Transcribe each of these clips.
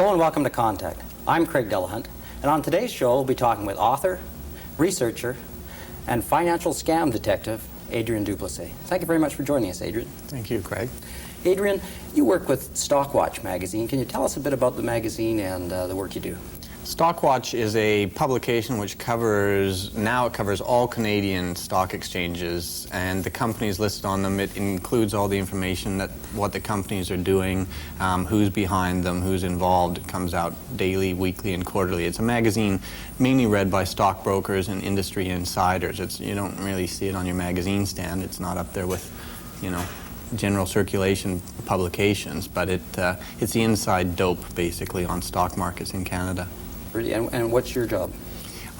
Hello and welcome to Contact. I'm Craig Delahunt, and on today's show we'll be talking with author, researcher, and financial scam detective Adrian du Plessis. Thank you very much for joining us, Adrian. Thank you, Craig. Adrian, you work with Stockwatch magazine. Can you tell us a bit about the magazine and the work you do? Stockwatch is a publication which covers all Canadian stock exchanges, and the companies listed on them. It includes all the information that what the companies are doing, who's behind them, who's involved. It comes out daily, weekly, and quarterly. It's a magazine mainly read by stockbrokers and industry insiders. You don't really see it on your magazine stand. It's not up there with, general circulation publications, but it's the inside dope, basically, on stock markets in Canada. And what's your job?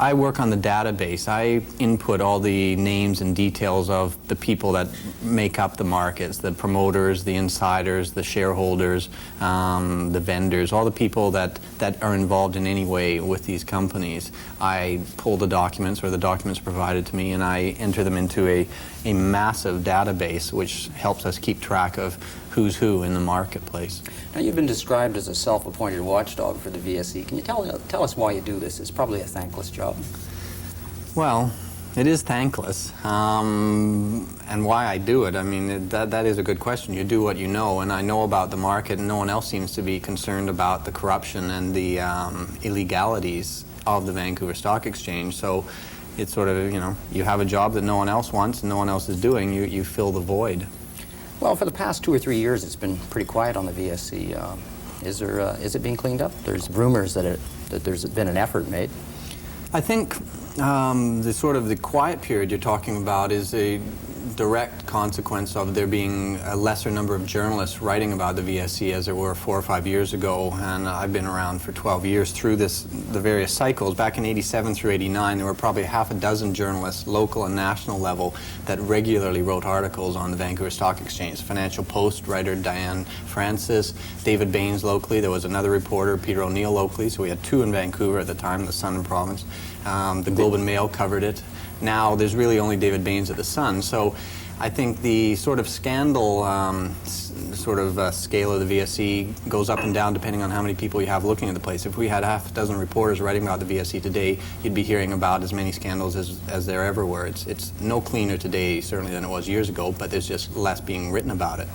I work on the database. I input all the names and details of the people that make up the markets, the promoters, the insiders, the shareholders, the vendors, all the people that are involved in any way with these companies. I pull the documents, or the documents provided to me, and I enter them into a massive database which helps us keep track of who's who in the marketplace. Now, you've been described as a self-appointed watchdog for the VSE. Can you tell us why you do this? It's probably a thankless job. Well, it is thankless, and why I do it, I mean, that is a good question. You do what you know, and I know about the market, and no one else seems to be concerned about the corruption and the illegalities of the Vancouver Stock Exchange. So it's sort of, you have a job that no one else wants and no one else is doing, you fill the void. Well, for the past 2 or 3 years, it's been pretty quiet on the VSE. Is it being cleaned up? There's rumors that there's been an effort made. I think the quiet period you're talking about is a direct consequence of there being a lesser number of journalists writing about the VSE as there were 4 or 5 years ago, and I've been around for 12 years through the various cycles. Back in '87 through '89, there were probably half a dozen journalists, local and national level, that regularly wrote articles on the Vancouver Stock Exchange. Financial Post writer Diane Francis, David Baines locally, there was another reporter, Peter O'Neill locally, so we had 2 in Vancouver at the time, the Sun Province. The Globe and Mail covered it. Now there's really only David Baines at the Sun. So I think the sort of scandal scale of the VSE goes up and down depending on how many people you have looking at the place. If we had half a dozen reporters writing about the VSE today, you'd be hearing about as many scandals as there ever were. It's no cleaner today, certainly, than it was years ago, but there's just less being written about it.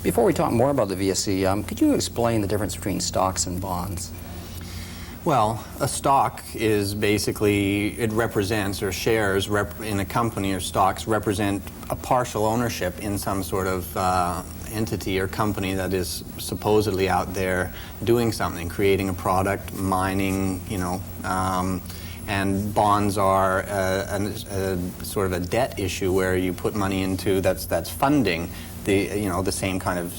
Before we talk more about the VSE, could you explain the difference between stocks and bonds? Well, a stock is basically, it represents, or shares in a company or stocks represent a partial ownership in some sort of entity or company that is supposedly out there doing something, creating a product, mining, and bonds are a sort of a debt issue where you put money into that's funding the same kind of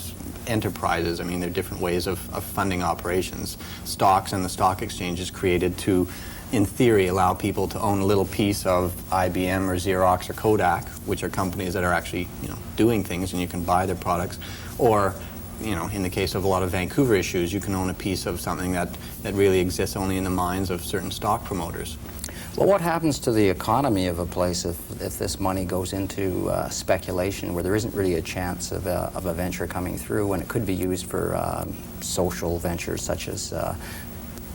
enterprises. I mean, there are different ways of funding operations. Stocks and the stock exchange is created to, in theory, allow people to own a little piece of IBM or Xerox or Kodak, which are companies that are actually, doing things, and you can buy their products. Or, in the case of a lot of Vancouver issues, you can own a piece of something that really exists only in the minds of certain stock promoters. Well, what happens to the economy of a place if this money goes into speculation where there isn't really a chance of a venture coming through, when it could be used for social ventures such as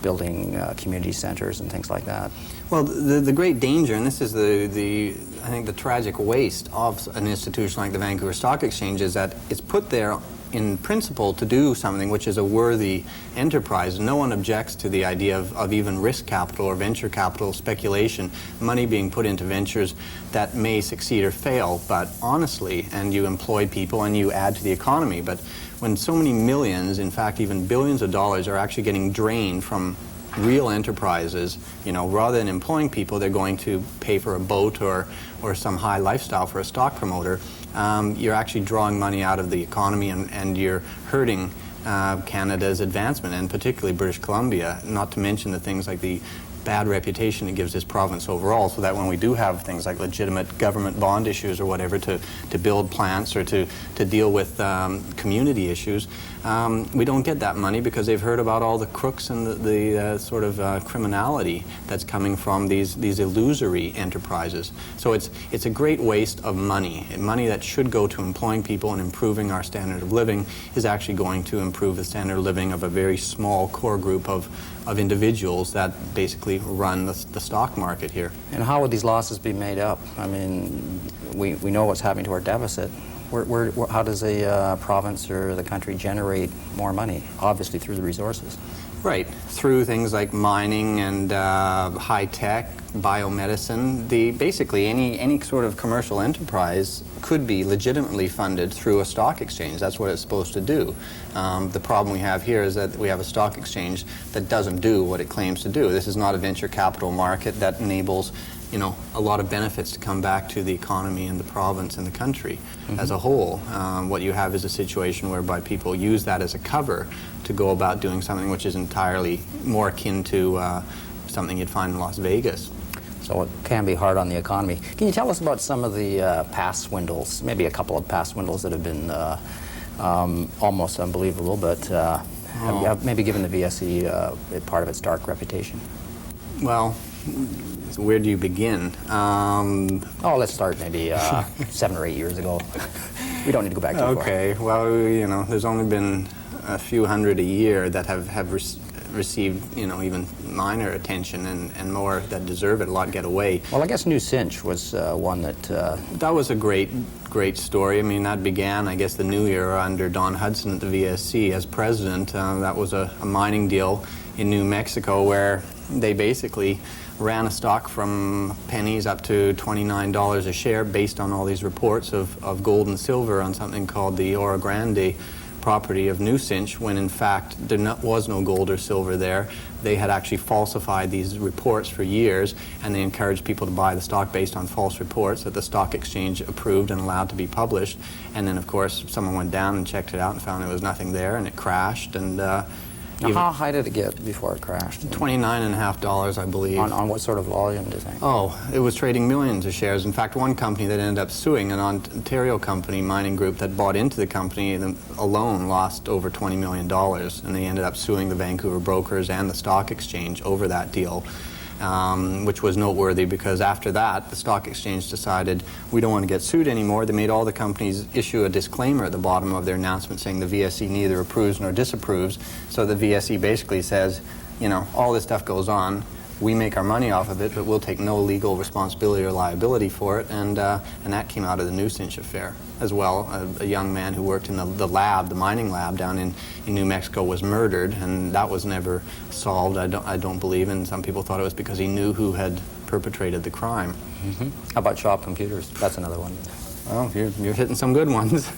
building community centers and things like that? Well, the great danger, and this is I think the tragic waste of an institution like the Vancouver Stock Exchange, is that it's put there in principle to do something which is a worthy enterprise. No one objects to the idea of even risk capital or venture capital speculation, money being put into ventures that may succeed or fail, but honestly, and you employ people and you add to the economy. But when so many millions, in fact even billions of dollars, are actually getting drained from real enterprises, rather than employing people, they're going to pay for a boat or some high lifestyle for a stock promoter. You're actually drawing money out of the economy, and you're hurting Canada's advancement, and particularly British Columbia, not to mention the things like the bad reputation it gives this province overall, so that when we do have things like legitimate government bond issues or whatever to build plants or to deal with community issues, we don't get that money because they've heard about all the crooks and the sort of criminality that's coming from these illusory enterprises. So it's a great waste of money. Money that should go to employing people and improving our standard of living is actually going to improve the standard of living of a very small core group of individuals that basically run the stock market here. And how would these losses be made up? I mean, we know what's happening to our deficit. How does a province or the country generate more money? Obviously through the resources. Right, through things like mining and high tech, biomedicine. Basically any sort of commercial enterprise could be legitimately funded through a stock exchange. That's what it's supposed to do. The problem we have here is that we have a stock exchange that doesn't do what it claims to do. This is not a venture capital market that enables a lot of benefits to come back to the economy and the province and the country as a whole. What you have is a situation whereby people use that as a cover to go about doing something which is entirely more akin to something you'd find in Las Vegas. So it can be hard on the economy. Can you tell us about some of the past swindles, maybe a couple of past swindles that have been almost unbelievable, but have maybe given the VSE part of its dark reputation? Well, where do you begin? Let's start maybe 7 or 8 years ago. We don't need to go back too far. Okay, well, there's only been a few hundred a year that have received, even minor attention, and more that deserve it a lot get away. Well, I guess New Cinch was one that... That was a great story. I mean, that began, I guess, the new era under Don Hudson at the VSC as president. That was a mining deal in New Mexico where they basically ran a stock from pennies up to $29 a share based on all these reports of gold and silver on something called the Oro Grande property of New Cinch, when in fact there was no gold or silver there. They had actually falsified these reports for years, and they encouraged people to buy the stock based on false reports that the stock exchange approved and allowed to be published. And then, of course, someone went down and checked it out and found there was nothing there, and it crashed. And now, how high did it get before it crashed? $29.50, I believe. On what sort of volume, do you think? Oh, it was trading millions of shares. In fact, one company that ended up suing, an Ontario company, mining group, that bought into the company alone lost over $20 million. And they ended up suing the Vancouver brokers and the stock exchange over that deal. Which was noteworthy because after that, the stock exchange decided we don't want to get sued anymore. They made all the companies issue a disclaimer at the bottom of their announcement saying the VSE neither approves nor disapproves. So the VSE basically says, all this stuff goes on. We make our money off of it, but we'll take no legal responsibility or liability for it. And that came out of the New Cinch affair as well. A young man who worked in the lab, the mining lab down in New Mexico, was murdered, and that was never solved, I don't believe, and some people thought it was because he knew who had perpetrated the crime. Mm-hmm. How about Chop Computers? That's another one. Well, you're hitting some good ones.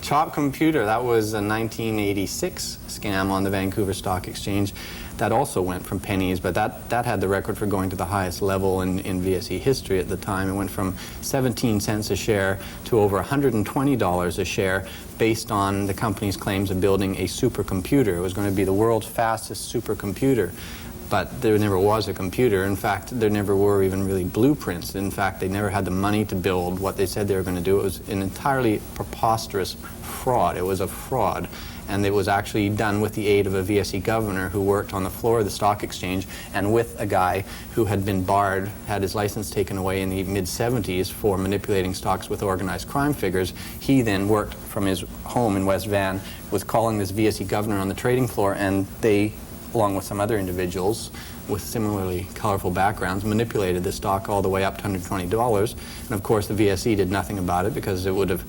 Chop Computer, that was a 1986 scam on the Vancouver Stock Exchange. That also went from pennies, but that had the record for going to the highest level in VSE history at the time. It went from 17 cents a share to over $120 a share based on the company's claims of building a supercomputer. It was going to be the world's fastest supercomputer. But there never was a computer. In fact, there never were even really blueprints. In fact, they never had the money to build what they said they were going to do. It was an entirely preposterous fraud. It was a fraud. And it was actually done with the aid of a VSE governor who worked on the floor of the stock exchange and with a guy who had been barred, had his license taken away in the mid-70s for manipulating stocks with organized crime figures. He then worked from his home in West Van, was calling this VSE governor on the trading floor, and they, along with some other individuals with similarly colorful backgrounds, manipulated the stock all the way up to $120. And of course the VSE did nothing about it because it would have,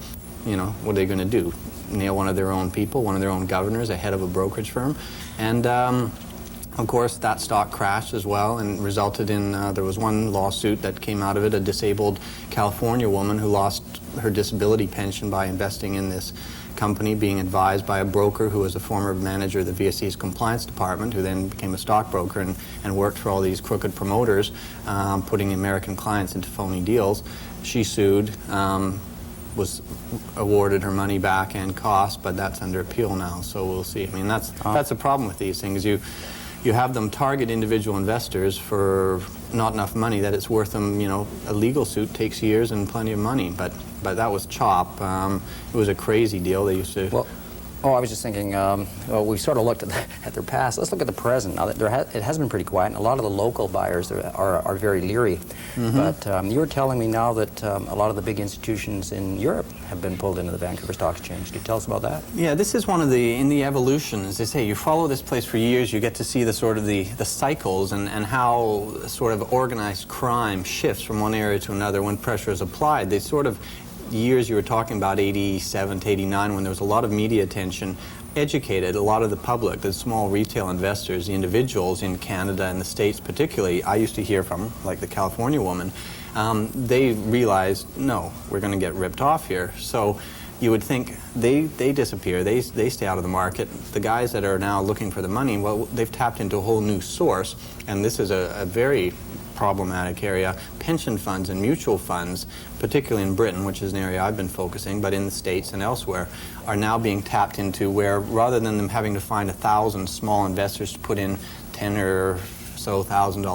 what are they going to do? Nail one of their own people, one of their own governors, ahead of a brokerage firm. And of course that stock crashed as well and resulted in, there was one lawsuit that came out of it, a disabled California woman who lost her disability pension by investing in this company, being advised by a broker who was a former manager of the VSE's compliance department, who then became a stockbroker and worked for all these crooked promoters, putting American clients into phony deals. She sued, was awarded her money back and costs, but that's under appeal now, so we'll see. I mean, that's the problem with these things. You have them target individual investors for not enough money that it's worth them, a legal suit takes years and plenty of money, but that was Chop. It was a crazy deal. They used to... Well, Oh, I was just thinking, well, we sort of looked at their past. Let's look at the present. Now, it has been pretty quiet, and a lot of the local buyers are very leery. But you were telling me now that a lot of the big institutions in Europe have been pulled into the Vancouver Stock Exchange. Can you tell us about that? Yeah, this is one of in the evolution, as they say, you follow this place for years, you get to see the sort of the cycles and how sort of organized crime shifts from one area to another when pressure is applied. They sort of, years you were talking about, 87 to 89, when there was a lot of media attention, educated a lot of the public, the small retail investors, the individuals in Canada and the States particularly, I used to hear from, like the California woman, they realized, no, we're going to get ripped off here. So you would think they disappear, they stay out of the market. The guys that are now looking for the money, well, they've tapped into a whole new source, and this is a very problematic area. Pension funds and mutual funds, particularly in Britain, which is an area I've been focusing, but in the States and elsewhere, are now being tapped into, where rather than them having to find 1,000 small investors to put in $10,000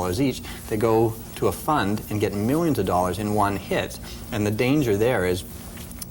or so each, they go to a fund and get millions of dollars in one hit. And the danger there is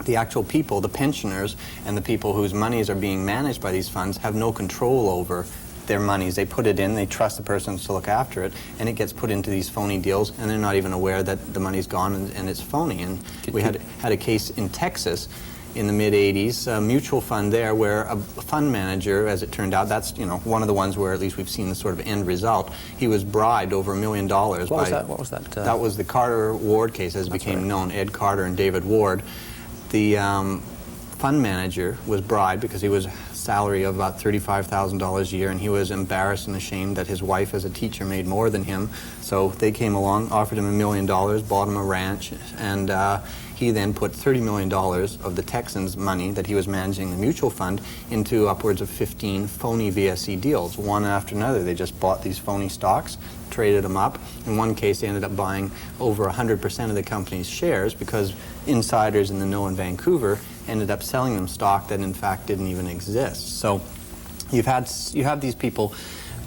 the actual people, the pensioners, and the people whose monies are being managed by these funds have no control over their monies. They put it in, they trust the persons to look after it, and it gets put into these phony deals, and they're not even aware that the money's gone and it's phony. And we had a case in Texas in the mid-'80s, a mutual fund there where a fund manager, as it turned out, that's one of the ones where at least we've seen the sort of end result. He was bribed over $1 million. What was that? That was the Carter Ward case, as it became known, Ed Carter and David Ward. The fund manager was bribed because he was salary of about $35,000 a year, and he was embarrassed and ashamed that his wife as a teacher made more than him. So they came along, offered him $1 million, bought him a ranch, and he then put $30 million of the Texans' money that he was managing the mutual fund into upwards of 15 phony VSE deals, one after another. They just bought these phony stocks, traded them up. In one case, they ended up buying over 100% of the company's shares because insiders in the know in Vancouver ended up selling them stock that in fact didn't even exist. So you have these people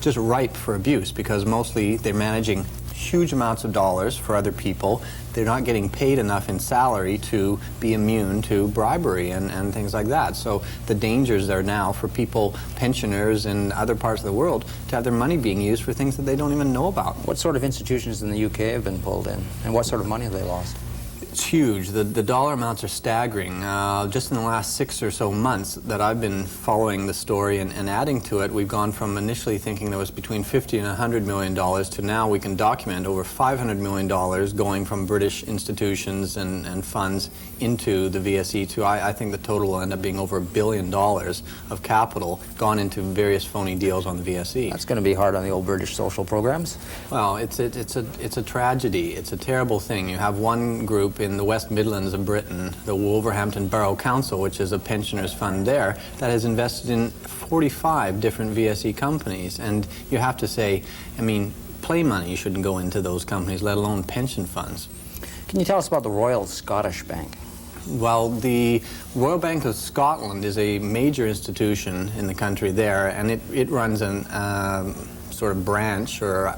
just ripe for abuse because mostly they're managing huge amounts of dollars for other people. They're not getting paid enough in salary to be immune to bribery and things like that. So the dangers are now for people, pensioners in other parts of the world, to have their money being used for things that they don't even know about. What sort of institutions in the UK have been pulled in, and what sort of money have they lost? It's huge. The dollar amounts are staggering. Just in the last 6 or so months that I've been following the story and adding to it, we've gone from initially thinking there was between $50 and $100 million to now we can document over $500 million going from British institutions and funds into the VSE to, I think the total will end up being over $1 billion of capital gone into various phony deals on the VSE. That's going to be hard on the old British social programs. Well, it's a tragedy. It's a terrible thing. You have one group in the West Midlands of Britain, the Wolverhampton Borough Council, which is a pensioners fund there, that has invested in 45 different VSE companies. And you have to say, I mean, play money shouldn't go into those companies, let alone pension funds. Can you tell us about the Royal Scottish Bank? Well, the Royal Bank of Scotland is a major institution in the country there, and it runs an sort of branch or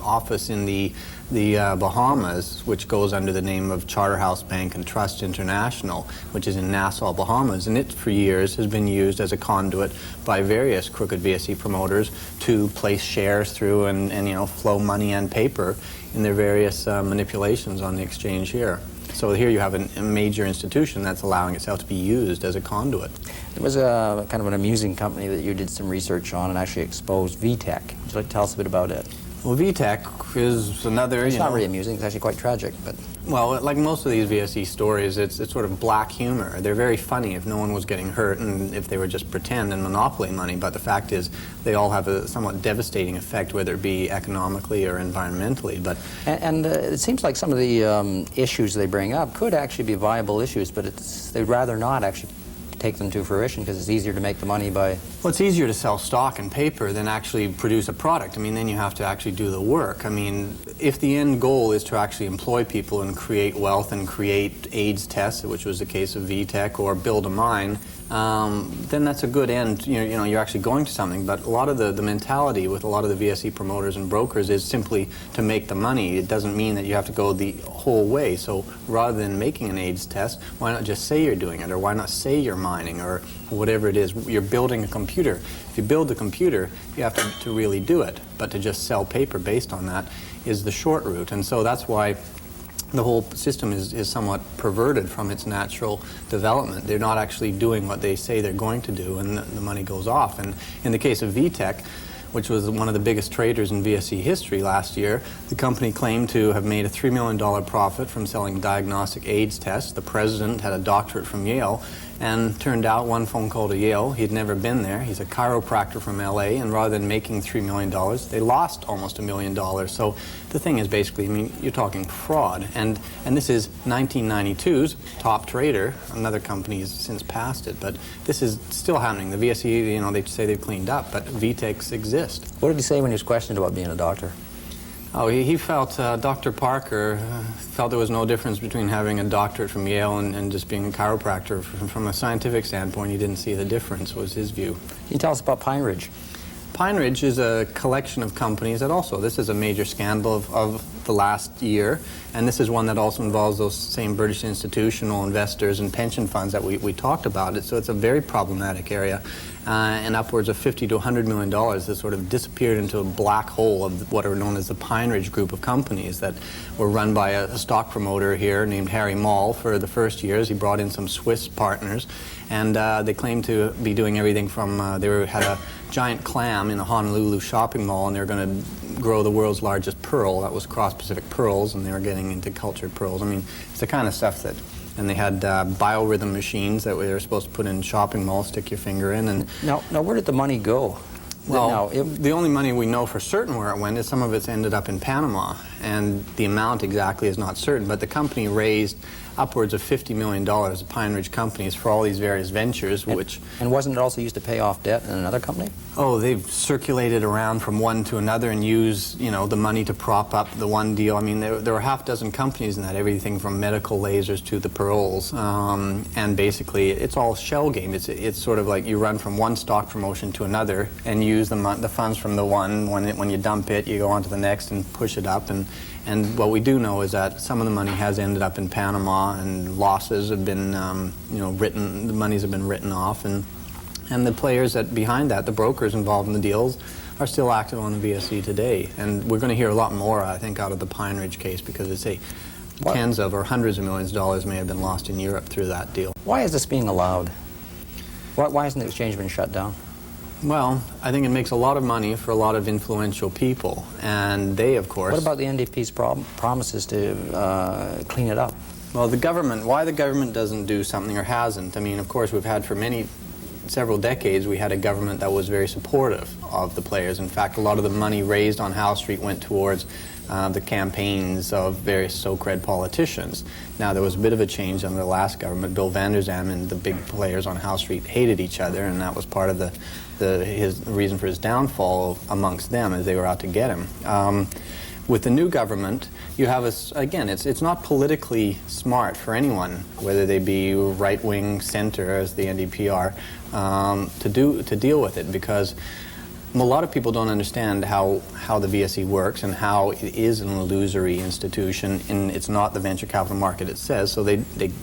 office in the Bahamas, which goes under the name of Charterhouse Bank and Trust International, which is in Nassau, Bahamas. And it, for years, has been used as a conduit by various crooked VSE promoters to place shares through and flow money and paper in their various manipulations on the exchange here. So here you have a major institution that's allowing itself to be used as a conduit. There was a kind of an amusing company that you did some research on and actually exposed, VTech. Would you like to tell us a bit about it? Well, VTech is another... It's not really amusing, it's actually quite tragic, but... Well, like most of these VSE stories, it's sort of black humor. They're very funny if no one was getting hurt and if they were just pretend and monopoly money, but the fact is they all have a somewhat devastating effect, whether it be economically or environmentally. But And it seems like some of the issues they bring up could actually be viable issues, but they'd rather not actually take them to fruition because it's easier to make the money by... Well, it's easier to sell stock and paper than actually produce a product. I mean, then you have to actually do the work. I mean, if the end goal is to actually employ people and create wealth and create AIDS tests, which was the case of VTech, or build a mine, then that's a good end. You know, you're actually going to something. But a lot of the mentality with a lot of the VSE promoters and brokers is simply to make the money. It doesn't mean that you have to go the whole way. So rather than making an AIDS test, why not just say you're doing it, or why not say you're mining, or whatever it is. You're building a computer. If you build the computer, you have to really do it. But to just sell paper based on that is the short route. And so that's why the whole system is somewhat perverted from its natural development. They're not actually doing what they say they're going to do, and the money goes off. And in the case of VTech, which was one of the biggest traders in VSE history last year, the company claimed to have made a $3 million profit from selling diagnostic AIDS tests. The president had a doctorate from Yale, and turned out, one phone call to Yale, he'd never been there. He's a chiropractor from LA, and rather than making $3 million, they lost almost $1 million. So the thing is basically, I mean, you're talking fraud. And this is 1992's top trader. Another company has since passed it, but this is still happening. The VSE, you know, they say they've cleaned up, but VTechs exist. What did he say when he was questioned about being a doctor? Oh, he felt, Dr. Parker felt there was no difference between having a doctorate from Yale and just being a chiropractor. From a scientific standpoint, he didn't see the difference, was his view. Can you tell us about Pine Ridge? Pine Ridge is a collection of companies that also, this is a major scandal of the last year, and this is one that also involves those same British institutional investors and pension funds that we talked about. So it's a very problematic area, and upwards of $50 to $100 million that sort of disappeared into a black hole of what are known as the Pine Ridge group of companies that were run by a stock promoter here named Harry Moll for the first years. He brought in some Swiss partners, and they claimed to be doing everything from, had a giant clam in a Honolulu shopping mall, and they were going to grow the world's largest pearl. That was cross-Pacific pearls, and they were getting into cultured pearls. I mean, it's the kind of stuff that, and they had biorhythm machines that they were supposed to put in shopping malls, stick your finger in. And now where did the money go? well, the only money we know for certain where it went is some of it's ended up in Panama, and the amount exactly is not certain, but the company raised upwards of $50 million of Pine Ridge companies for all these various ventures, And wasn't it also used to pay off debt in another company? Oh, they've circulated around from one to another and used, you know, the money to prop up the one deal. I mean, there were half dozen companies in that, everything from medical lasers to the pearls, and basically it's all shell game. It's sort of like you run from one stock promotion to another and use the funds from the one. When you dump it, you go on to the next and push it up. And what we do know is that some of the money has ended up in Panama, and losses have been, the monies have been written off, and the players behind that, the brokers involved in the deals, are still active on the VSE today. And we're going to hear a lot more, I think, out of the Pine Ridge case, because they say tens of or hundreds of millions of dollars may have been lost in Europe through that deal. Why is this being allowed? Why hasn't the exchange been shut down? Well, I think it makes a lot of money for a lot of influential people, and they, of course... What about the NDP's promises to clean it up? Well, why the government doesn't do something or hasn't, I mean, of course, we've had for several decades, we had a government that was very supportive of the players. In fact, a lot of the money raised on Howe Street went towards the campaigns of various so-called politicians. Now, there was a bit of a change under the last government. Bill Vander Zalm and the big players on Howe Street hated each other, and that was part of his reason for his downfall amongst them, as they were out to get him. With the new government, you have again, it's not politically smart for anyone, whether they be right-wing, center, as the NDP are, to deal with it, because a lot of people don't understand how the VSE works and how it is an illusory institution, and it's not the venture capital market it says, so they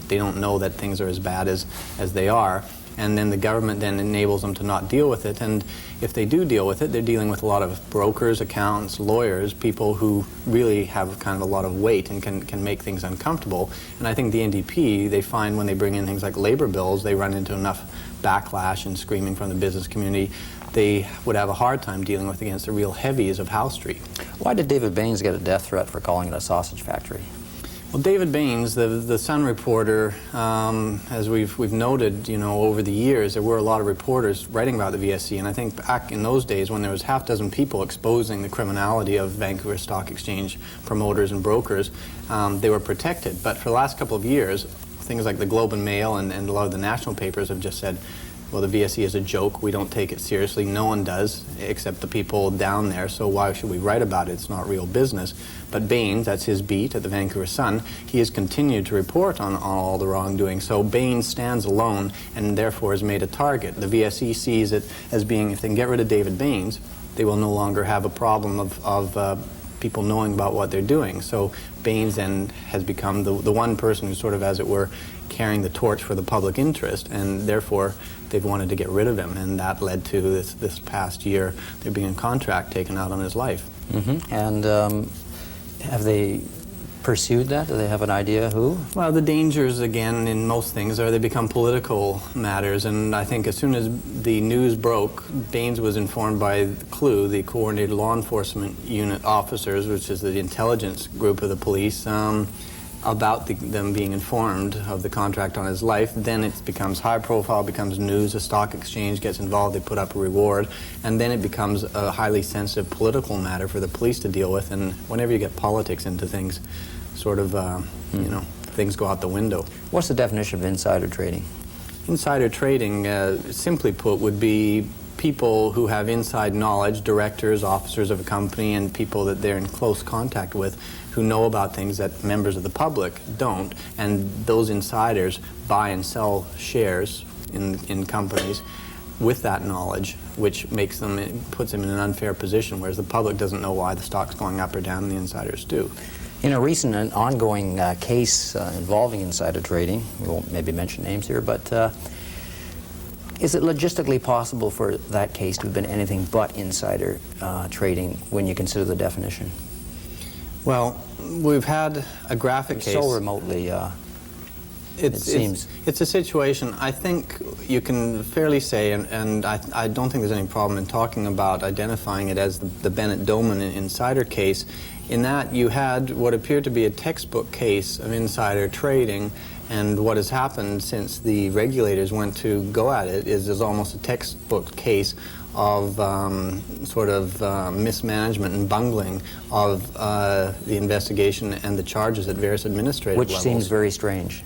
don't know that things are as bad as they are. And then the government then enables them to not deal with it. And if they do deal with it, they're dealing with a lot of brokers, accountants, lawyers, people who really have kind of a lot of weight and can make things uncomfortable. And I think the NDP, they find when they bring in things like labor bills, they run into enough backlash and screaming from the business community, they would have a hard time dealing with against the real heavies of Howe Street. Why did David Baines get a death threat for calling it a sausage factory? Well, David Baines, the Sun reporter, as we've noted, over the years, there were a lot of reporters writing about the VSE, and I think back in those days when there was half dozen people exposing the criminality of Vancouver Stock Exchange promoters and brokers, they were protected. But for the last couple of years, things like the Globe and Mail and a lot of the national papers have just said, well, the VSE is a joke, we don't take it seriously, no one does, except the people down there, so why should we write about it? It's not real business. But Baines, that's his beat at the Vancouver Sun, he has continued to report on all the wrongdoing, so Baines stands alone and therefore is made a target. The VSE sees it as being, if they can get rid of David Baines, they will no longer have a problem of people knowing about what they're doing. So Baines then has become the one person who's sort of, as it were, carrying the torch for the public interest, and therefore they've wanted to get rid of him, and that led to this past year there being a contract taken out on his life. Mm-hmm. And have they pursued that? Do they have an idea who? Well, the dangers, again, in most things are they become political matters, and I think as soon as the news broke, Baines was informed by CLU, the Coordinated Law Enforcement Unit officers, which is the intelligence group of the police, about them being informed of the contract on his life. Then it becomes high profile, becomes news, a stock exchange gets involved, they put up a reward, and then it becomes a highly sensitive political matter for the police to deal with, and whenever you get politics into things, sort of, you know, things go out the window. What's the definition of insider trading? Insider trading, simply put, would be people who have inside knowledge, directors, officers of a company, and people that they're in close contact with who know about things that members of the public don't, and those insiders buy and sell shares in companies with that knowledge, which makes them, puts them in an unfair position, whereas the public doesn't know why the stock's going up or down, and the insiders do. In a recent and ongoing case involving insider trading, we won't maybe mention names here, but is it logistically possible for that case to have been anything but insider trading when you consider the definition? Well, we've had a graphic case. So remotely, it seems. It's a situation, I think you can fairly say, and I don't think there's any problem in talking about identifying it as the Bennett-Doman insider case, in that you had what appeared to be a textbook case of insider trading, and what has happened since the regulators went to go at it is almost a textbook case of sort of mismanagement and bungling of the investigation and the charges at various administrative levels. Which seems very strange.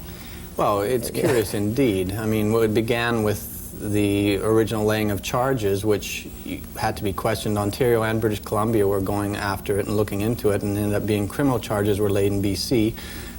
Well, it's curious indeed. I mean, it began with the original laying of charges, which had to be questioned. Ontario and British Columbia were going after it and looking into it, and ended up being criminal charges were laid in BC,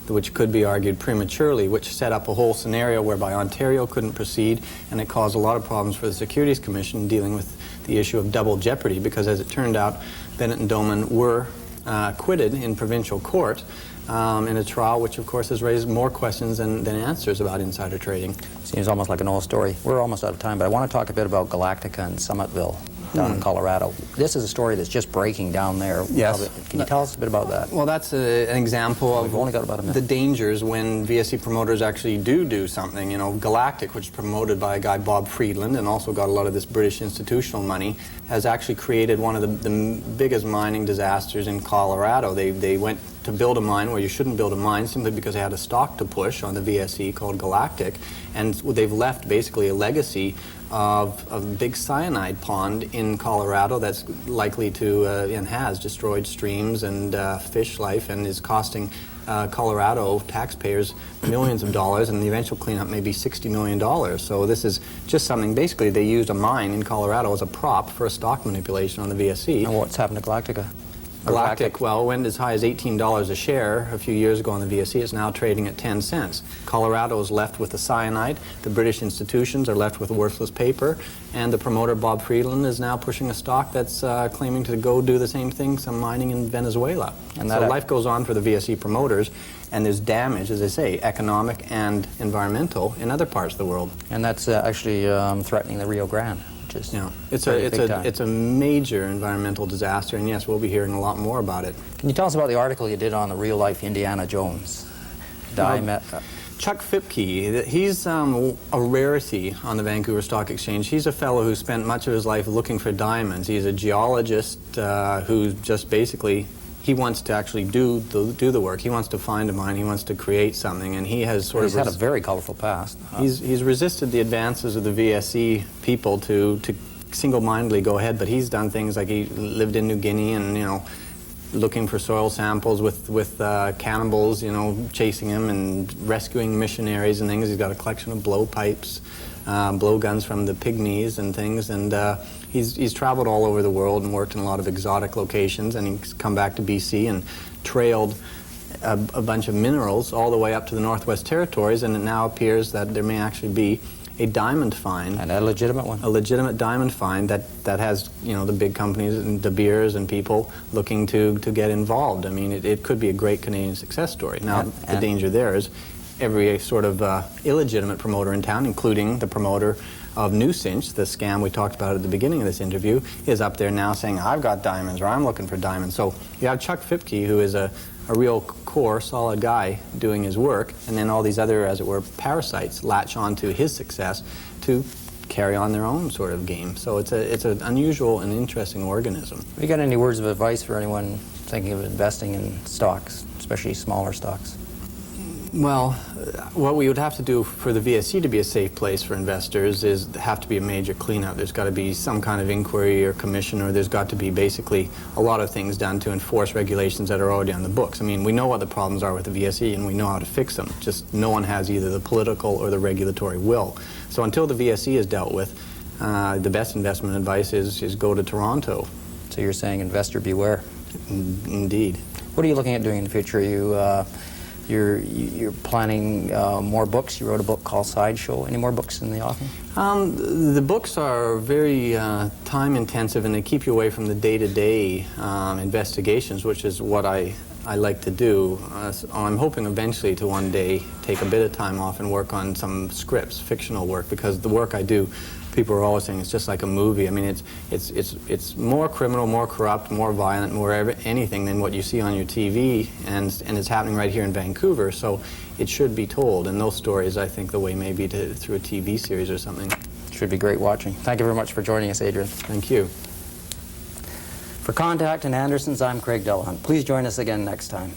which could be argued prematurely, which set up a whole scenario whereby Ontario couldn't proceed, and it caused a lot of problems for the Securities Commission dealing with the issue of double jeopardy, because as it turned out, Bennett and Doman were acquitted in provincial court in a trial which of course has raised more questions than answers about insider trading. Seems almost like an old story. We're almost out of time, but I want to talk a bit about Galactica and Summitville down in Colorado. This is a story that's just breaking down there. Yes. Can you tell us a bit about that? Well, that's an example We've only got about a minute. the dangers when VSE promoters actually do something. You know, Galactic, which is promoted by a guy, Bob Friedland, and also got a lot of this British institutional money, has actually created one of the biggest mining disasters in Colorado. They went to build a mine where you shouldn't build a mine simply because they had a stock to push on the VSE called Galactic, and they've left basically a legacy of a big cyanide pond in Colorado that's likely to and has destroyed streams and fish life, and is costing Colorado taxpayers millions of dollars, and the eventual cleanup may be $60 million. So this is just something, basically they used a mine in Colorado as a prop for a stock manipulation on the VSE. And what's happened to Galactica? Galactic, well, went as high as $18 a share a few years ago on the VSE. It's now trading at 10 cents. Colorado is left with the cyanide, the British institutions are left with worthless paper, and the promoter, Bob Friedland, is now pushing a stock that's claiming to go do the same thing, some mining in Venezuela. And so life goes on for the VSE promoters, and there's damage, as I say, economic and environmental in other parts of the world. And that's actually threatening the Rio Grande. Yeah, it's a major environmental disaster, and yes, we'll be hearing a lot more about it. Can you tell us about the article you did on the real-life Indiana Jones? Chuck Fipke, he's a rarity on the Vancouver Stock Exchange. He's a fellow who spent much of his life looking for diamonds. He's a geologist who just basically, he wants to actually do the work. He wants to find a mine. He wants to create something, and he has sort of... He's had a very colorful past. He's resisted the advances of the VSE people to single-mindedly go ahead, but he's done things like he lived in New Guinea and, you know, looking for soil samples with cannibals, you know, chasing him and rescuing missionaries and things. He's got a collection of blowpipes. blowguns from the pygmies and things, and he's traveled all over the world and worked in a lot of exotic locations, and he's come back to BC and trailed a bunch of minerals all the way up to the Northwest Territories, and it now appears that there may actually be a diamond find. And a legitimate one. A legitimate diamond find that has, you know, the big companies and De Beers and people looking to get involved. I mean, it could be a great Canadian success story. Now, the danger there is every sort of illegitimate promoter in town, including the promoter of Nucinch, the scam we talked about at the beginning of this interview, is up there now saying, I've got diamonds, or I'm looking for diamonds. So you have Chuck Fipke, who is a real core, solid guy doing his work, and then all these other, as it were, parasites latch onto his success to carry on their own sort of game. So it's an unusual and interesting organism. Have you got any words of advice for anyone thinking of investing in stocks, especially smaller stocks? Well, what we would have to do for the VSC to be a safe place for investors is have to be a major cleanup. There's got to be some kind of inquiry or commission, or there's got to be basically a lot of things done to enforce regulations that are already on the books. I mean, we know what the problems are with the VSC and we know how to fix them. Just no one has either the political or the regulatory will. So until the VSC is dealt with, the best investment advice is go to Toronto. So you're saying investor beware. Indeed. What are you looking at doing in the future? You're planning more books. You wrote a book called Sideshow. Any more books in the offing? The books are very time intensive, and they keep you away from the day-to-day investigations, which is what I like to do. So I'm hoping eventually to one day take a bit of time off and work on some scripts, fictional work, because the work I do, people are always saying it's just like a movie. I mean, it's more criminal, more corrupt, more violent, more anything than what you see on your TV, and it's happening right here in Vancouver, so it should be told. And those stories, I think the way may be through a TV series or something. Should be great watching. Thank you very much for joining us, Adrian. Thank you. For Contact and Andersons, I'm Craig Delahunt. Please join us again next time.